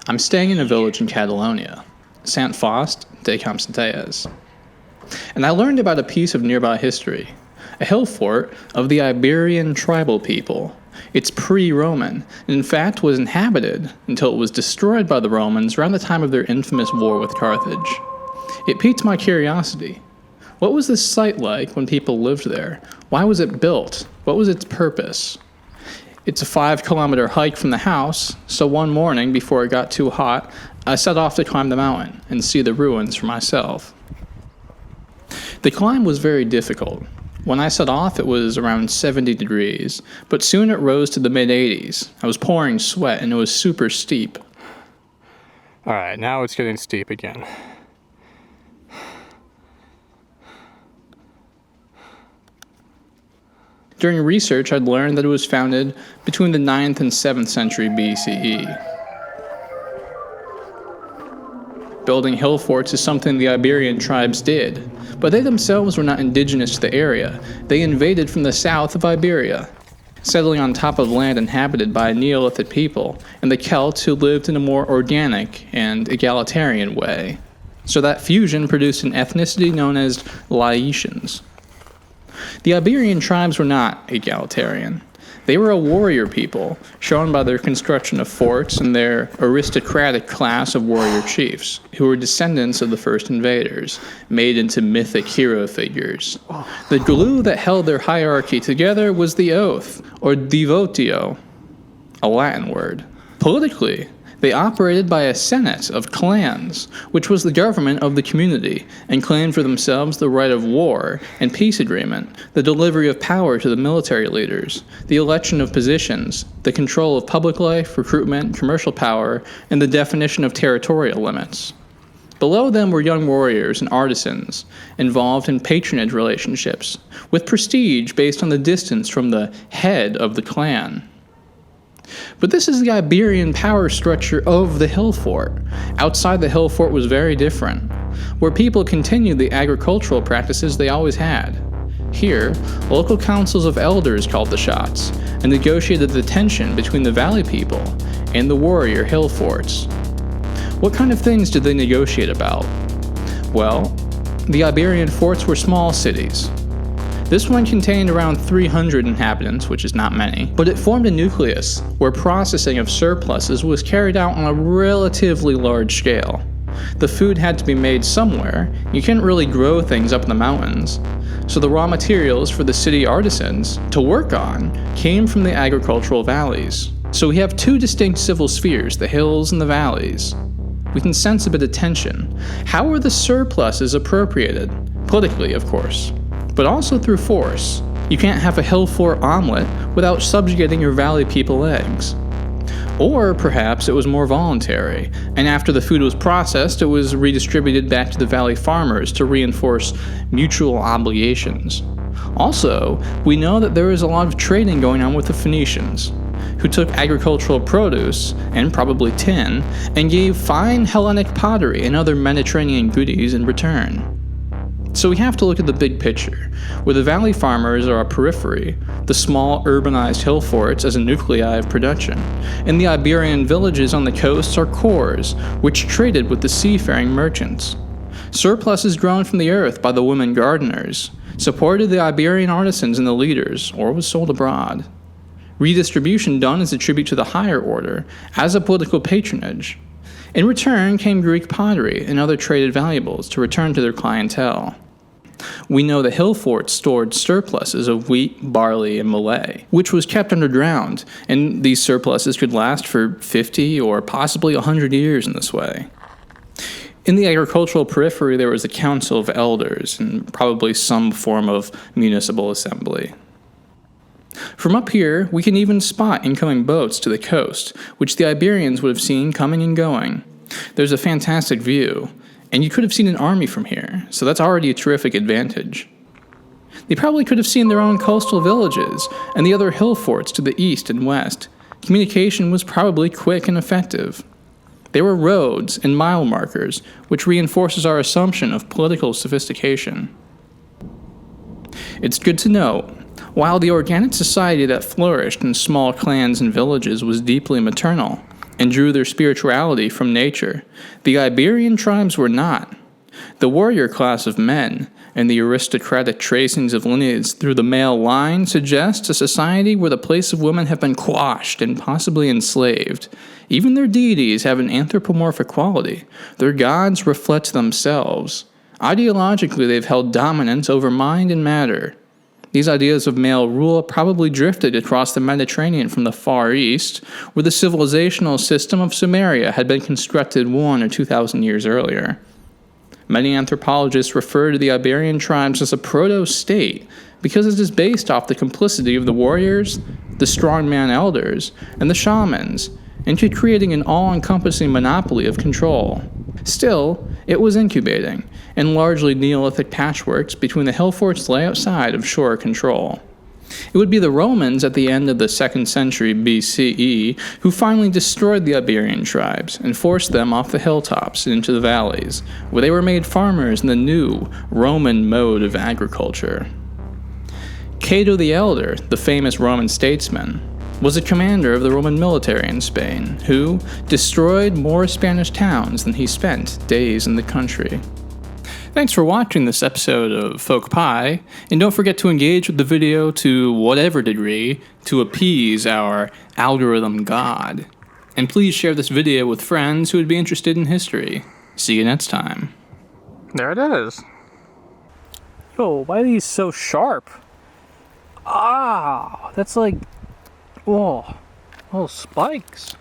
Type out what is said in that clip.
I'm staying in a village in Catalonia, Sant Fost de Campsentelles, and I learned about a piece of nearby history, a hill fort of the Iberian tribal people. It's pre-Roman, and in fact was inhabited until it was destroyed by the Romans around the time of their infamous war with Carthage. It piqued my curiosity. What was this site like when people lived there? Why was it built? What was its purpose? It's a 5-kilometer hike from the house, so one morning before it got too hot, I set off to climb the mountain and see the ruins for myself. The climb was very difficult. When I set off, it was around 70 degrees, but soon it rose to the mid-80s. I was pouring sweat and it was super steep. Alright, now it's getting steep again. During research, I'd learned that it was founded between the 9th and 7th century BCE. Building hill forts is something the Iberian tribes did, but they themselves were not indigenous to the area. They invaded from the south of Iberia, settling on top of land inhabited by Neolithic people and the Celts who lived in a more organic and egalitarian way. So that fusion produced an ethnicity known as Laetians. The Iberian tribes were not egalitarian. They were a warrior people, shown by their construction of forts and their aristocratic class of warrior chiefs, who were descendants of the first invaders, made into mythic hero figures. The glue that held their hierarchy together was the oath, or devotio, a Latin word. Politically, they operated by a senate of clans, which was the government of the community, and claimed for themselves the right of war and peace agreement, the delivery of power to the military leaders, the election of positions, the control of public life, recruitment, commercial power, and the definition of territorial limits. Below them were young warriors and artisans, involved in patronage relationships, with prestige based on the distance from the head of the clan. But this is the Iberian power structure of the hill fort. Outside the hill fort was very different, where people continued the agricultural practices they always had. Here, local councils of elders called the shots and negotiated the tension between the valley people and the warrior hill forts. What kind of things did they negotiate about? Well, the Iberian forts were small cities. This one contained around 300 inhabitants, which is not many, but it formed a nucleus where processing of surpluses was carried out on a relatively large scale. The food had to be made somewhere. You couldn't really grow things up in the mountains, so the raw materials for the city artisans to work on came from the agricultural valleys. So we have two distinct civil spheres, the hills and the valleys. We can sense a bit of tension. How are the surpluses appropriated? Politically, of course, but also through force. You can't have a hill fort omelet without subjugating your valley people eggs. Or perhaps it was more voluntary, and after the food was processed, it was redistributed back to the valley farmers to reinforce mutual obligations. Also, we know that there was a lot of trading going on with the Phoenicians, who took agricultural produce, and probably tin, and gave fine Hellenic pottery and other Mediterranean goodies in return. So we have to look at the big picture, where the valley farmers are a periphery, the small urbanized hill forts as a nuclei of production, and the Iberian villages on the coasts are cores, which traded with the seafaring merchants. Surpluses grown from the earth by the women gardeners supported the Iberian artisans and the leaders, or was sold abroad. Redistribution done as a tribute to the higher order, as a political patronage. In return came Greek pottery and other traded valuables to return to their clientele. We know the hill forts stored surpluses of wheat, barley, and millet, which was kept underground, and these surpluses could last for 50 or possibly 100 years in this way. In the agricultural periphery, there was a council of elders and probably some form of municipal assembly. From up here, we can even spot incoming boats to the coast, which the Iberians would have seen coming and going. There's a fantastic view, and you could have seen an army from here, so that's already a terrific advantage. They probably could have seen their own coastal villages and the other hill forts to the east and west. Communication was probably quick and effective. There were roads and mile markers, which reinforces our assumption of political sophistication. It's good to note, while the organic society that flourished in small clans and villages was deeply maternal, and drew their spirituality from nature. The Iberian tribes were not. The warrior class of men and the aristocratic tracings of lineage through the male line suggests a society where the place of women have been quashed and possibly enslaved. Even their deities have an anthropomorphic quality. Their gods reflect themselves. Ideologically, they've held dominance over mind and matter. These ideas of male rule probably drifted across the Mediterranean from the Far East, where the civilizational system of Sumeria had been constructed 1,000 or 2,000 years earlier. Many anthropologists refer to the Iberian tribes as a proto-state because it is based off the complicity of the warriors, the strongman elders, and the shamans, into creating an all-encompassing monopoly of control. Still, it was incubating, in largely Neolithic patchworks between the hill forts lay outside of shore control. It would be the Romans at the end of the 2nd century BCE who finally destroyed the Iberian tribes and forced them off the hilltops and into the valleys, where they were made farmers in the new Roman mode of agriculture. Cato the Elder, the famous Roman statesman, was a commander of the Roman military in Spain, who destroyed more Spanish towns than he spent days in the country. Thanks for watching this episode of Folk Pie, and don't forget to engage with the video to whatever degree to appease our algorithm god. And please share this video with friends who would be interested in history. See you next time. There it is. Yo, why are these so sharp? Ah, that's like, whoa, little spikes.